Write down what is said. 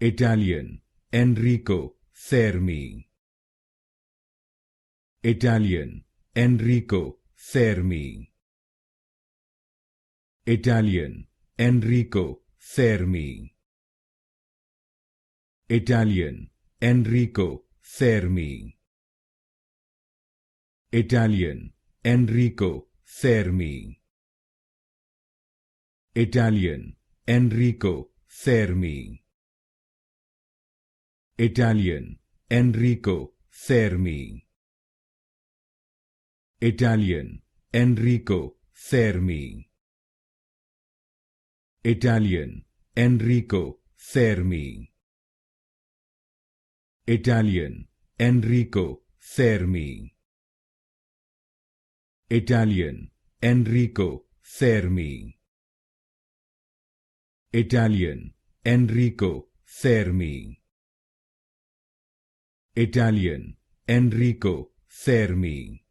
Italian, Enrico Fermi. Italian, Enrico Fermi. Italian, Enrico Fermi. Italian, Enrico Fermi. Italian, Enrico Fermi. Italian, Enrico Fermi. Italian, Enrico Fermi. Italian, Enrico Fermi. Italian, Enrico Fermi. Italian, Enrico Fermi. Italian, Enrico Fermi. Italian, Enrico Fermi. Italian, Enrico Fermi.